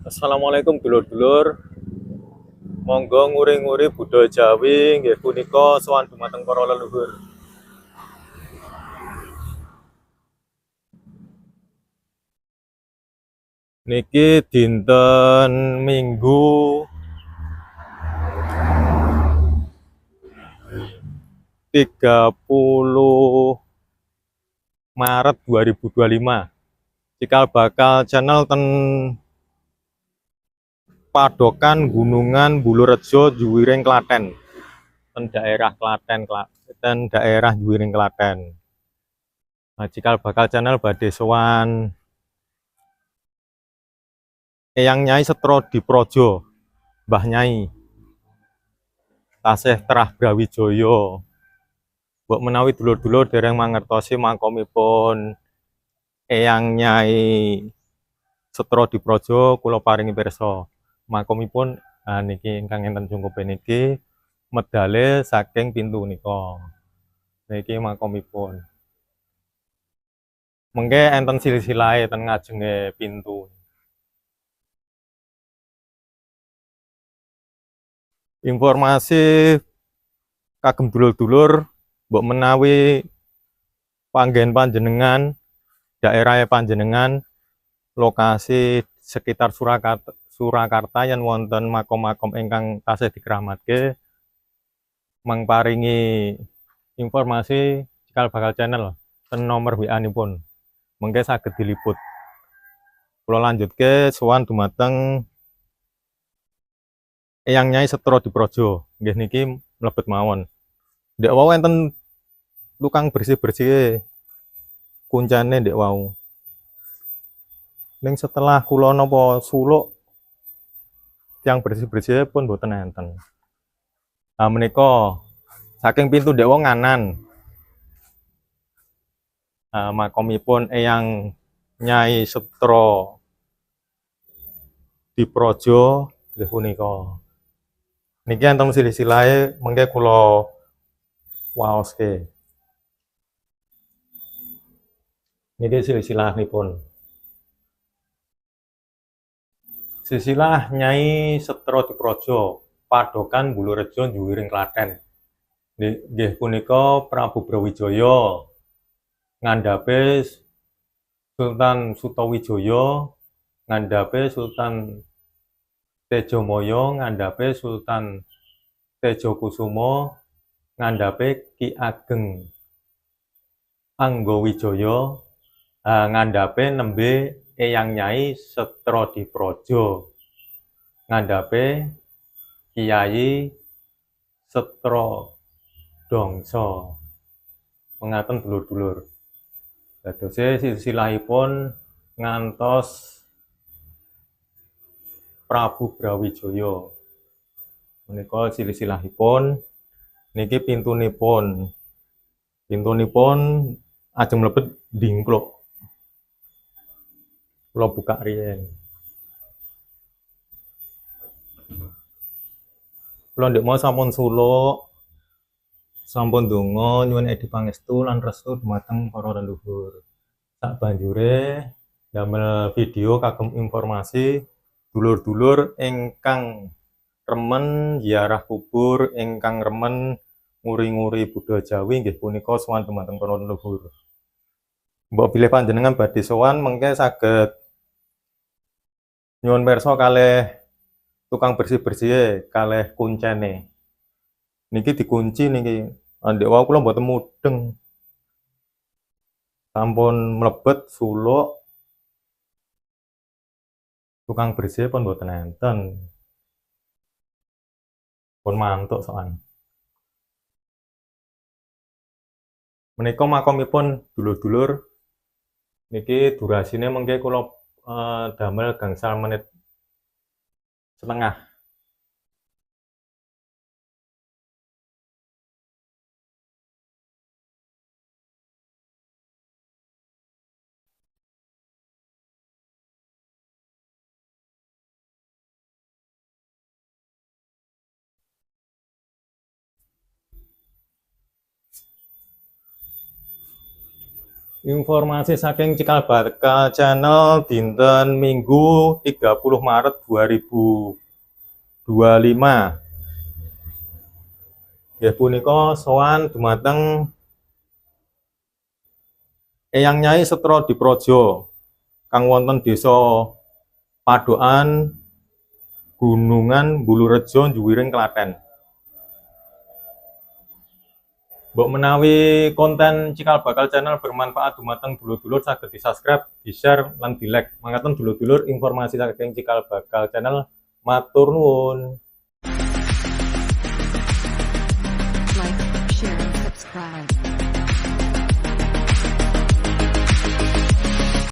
Assalamualaikum dulur-dulur. Monggo nguri-nguri budaya Jawi nggih punika sowan dumateng para leluhur. Niki dinten Minggu 30 Maret 2025. Cikal bakal channel ten Padokan Gunungan Bulurejo Juwiring Klaten. Ten daerah Klaten, ten daerah Juwiring Klaten. Nah, cikal bakal channel badhe sowan Eyang Nyai Setro Diprojo, Mbah Nyai tasih Terah Brawijaya. Mbok menawi dulur-dulur dereng mangertosi makomipun Eyang Nyai Setro Diprojo, kula paringi pirsa. Makomipun niki ingkang enten cungkupe niki medale saking pintu nika. Niki makomipun. Mengke enten silsilahe ten ngajenge pintu. Informasi kagem dulur-dulur mbok menawi panggen panjenengan, daerah panjenengan, lokasi sekitar Surakarta yen wonten makom-makom ingkang tasih dikeramatke, mangparingi informasi cikal bakal channel ten nomor WA nipun. Mengke saged diliput. Kula lanjutke sowan dumateng Eyang Nyai Setro Diprojo. Nggih niki mlebet mawon. Ndek wau enten tukang bersih-bersih kuncane ndek wau. Ning setelah kula napa suluk yang bersih-bersih pun boten enten. Nah menika saking pintu ndek wau nganan. Makomipun Eyang Nyai Setro Diprojo nggih punika. Niki enten silsilahe mengke kula waoske. Niki silsilahipun. Silsilah Nyai Setro Diprojo, Padokan Bulurejo Juwiring Klaten. Nggih punika Prabu Brawijaya ngandhape Sultan Sutawijaya, ngandhape Sultan Tejomaya, ngandhape Sultan Tejokusumo, ngandhape Ki Ageng Anggawijaya, ngandhape nembe Eyang Nyai Setro Diprojo, ngandhape Kyai Setro Dongso. Mengaten dulur-dulur. Dadose silsilahipun ngantos Prabu Brawijaya. Menika silsilahipun. Niki pintunipun. Pintunipun ajeng mlebet dingkluk. Kula buka riyen. Kula ndek mau sampun suluk, sampun donga nyuwun edi pangestu lan restu dumateng para leluhur. Sak banjure damel video kagem informasi dulur-dulur ingkang remen ziarah kubur, ingkang remen nguri-nguri budaya Jawi nggih punika sowan dumateng para leluhur. Mbok bilih panjenengan badhe sowan mengke saged nyuwun pirsa kalih tukang bersih-bersih kalih kuncene. Niki dikunci niki. Ndek wau kula mboten mudeng. Sampun mlebet suluk. Tukang bersih pun mboten enten. Pun mantuk soal. Menika makomipun dulur-dulur. Niki durasine mengke kula damel gangsal menit setengah. Informasi saking Cikal Bakal Channel dinten Minggu 30 Maret 2025. Ya punika sowan dumateng Eyang Nyai Setro Diprojo kang wonten Desa Padokan Gunungan Bulurejo Juwiring Klaten. Mbok menawi konten Cikal Bakal Channel bermanfaat dumateng dulur-dulur saged di-subscribe, di-share lan di-like. Mangkaten dulur-dulur informasi saking Cikal Bakal Channel. Matur nuwun.